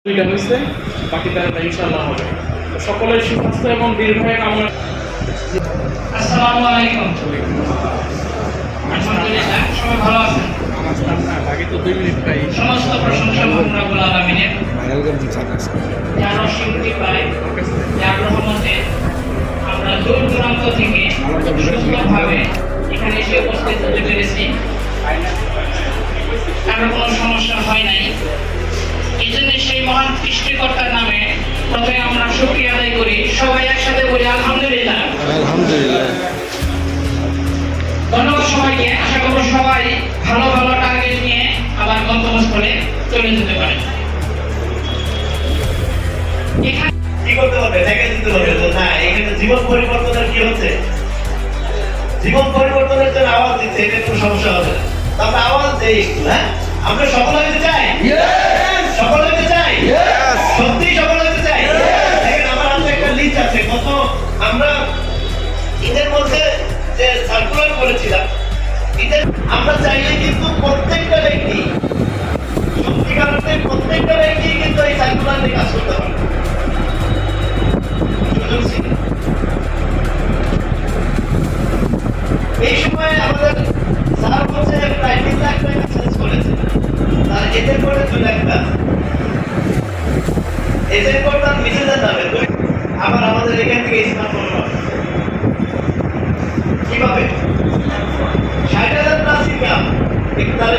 দুইটা হয়েছে, বাকি তারা ইনশাআল্লাহ হবে। সকলের সুস্বাস্থ্য এবং দীর্ঘায়ু কামনা। আসসালামু আলাইকুম। আলহামদুলিল্লাহ, সবাই ভালো আছেন? আগে তো 2 মিনিট প্রায় সমস্ত প্রশংসা মহান রব্বুল আলামিনের, যার অসীম কৃপায়, যার রহমতে আমরা দূর দূরান্ত থেকে সুন্দরভাবে এখানে এসে উপস্থিত হতে পেরেছি। কারো কোনো সমস্যা হয় নাই। এই জন্য সেই মহান সৃষ্টিকর্তার নামে প্রথমে আমরা শুকরিয়া আদায় করি। সবাই একসাথে বলি আলহামদুলিল্লাহ। আলহামদুলিল্লাহ। ধন্যবাদ সবাইকে। আশা করবো সবাই ভালো ভালো টার্গেট নিয়ে আবার গন্তব্যস্থলে চলে যেতে পারে। কি করতে হবে? দেখে দিতে হবে যে না, এখানে জীবন পরিবর্তনের কি হচ্ছে, জীবন পরিবর্তনের জন্য আওয়াজ দিচ্ছে, এটা কোনো সমস্যা হবে না। তবে আওয়াজ দেই একটু, হ্যাঁ? আমরা সফল হতে চাই, সফল হতে চাই, সত্যি সফল হতে চাই। দেখেন আমার হাতে একটা লিস্ট আছে, কত আমরা ঈদের মধ্যে যে সার্কুলার করেছিলাম, ঈদের আমরা চাইলে কিন্তু প্রত্যেকটা ব্যক্তি, সত্যিকার অর্থে প্রত্যেকটা ব্যক্তি কিন্তু এই সার্কুলার নিয়ে কাজ করতে পারে। এই সময় আমাদের স্যার হচ্ছে প্রায় 3 লাখ টাকা চেঞ্জ করেছে, তার এদের করে 2 লাখ টাকা এদের করে তার মিসেজের নামে আবার আমাদের এখান থেকে স্মার্টফোন কিভাবে 60,000 প্লাস ইনকাম একটু তাহলে